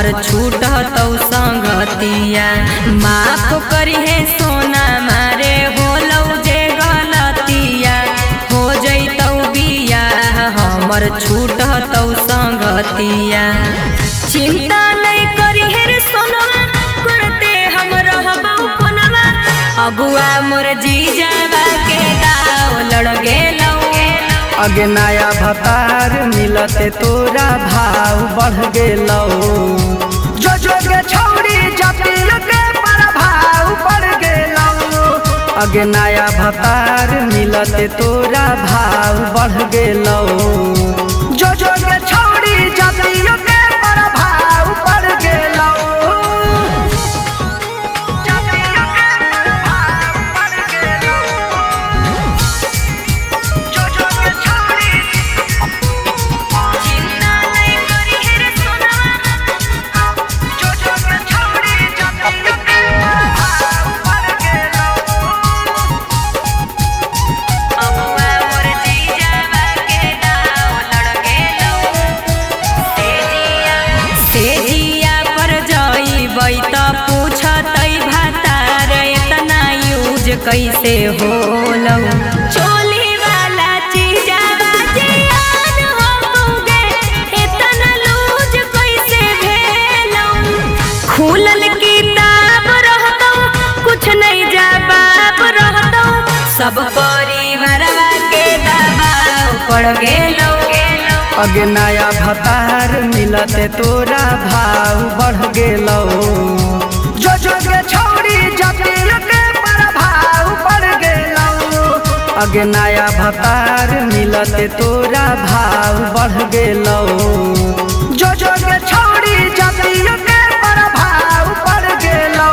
हमर छूटतौ संगतिया। माफ करी है सोना मारे होलौ जे गलतिया, हो जैतौ बियाह हमर छूटतौ संगतिया। चिंता नहीं करी है रे सोनवा करते हम रहबौ कोनवा, अगुआ मोर जीजावा के दाव लड़ गेलौ। अगे नया भतार मिलते तोरा भाव बढ़ गेलौ। जो जोगे छौरी जटिल के प्रभाव बढ़ गेलौ। अगे नया भतार मिलते तोरा भाव बढ़ गेलौ। जो जोगे छौरी जटिल के प्रभाव बढ़ गेलौ। कैसे होलौ चोली वाला चीजावा जियान होगे, इतना लूज कैसे भेलौ। खुलल किताब रहतौ कुछ नहीं जवाब रहतौ, सब परिवारवा के दबाव पड़ गेलौ। अगे नया भतार मिलते तोरा भाव बढ़ गेलौ। जो जोगे छौरी जटिल के प्रभाव बढ़ गेलौ। अगे नया भतार मिलते तोरा भाव बढ़ गेलौ। जो जोगे छौरी जटिल के प्रभाव बढ़ गेलौ।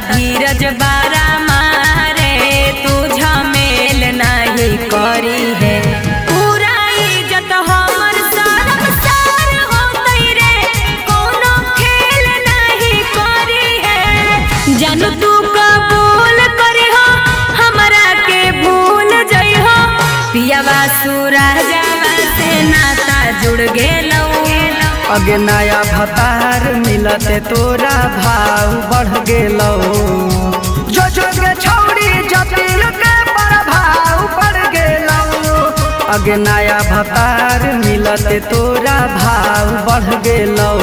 धीरज बारा मारे तू झमेल नहीं करी है, पूरा इज्जत हमर शर्मसार होतै रे, कोनो खेल नहीं करी है। जानू तू कबूल करी हो हमरा के भूल जई हो, पियावा सूरजवा से नाता जुड़ गेलौ। अगे नया भतार मिलते तोरा भाव बढ़ गेलौ। जो जोगे छौरी जटिल के प्रभाव बढ़ गेलौ। अगे नया भतार मिलते तोरा भाव बढ़ गेलौ।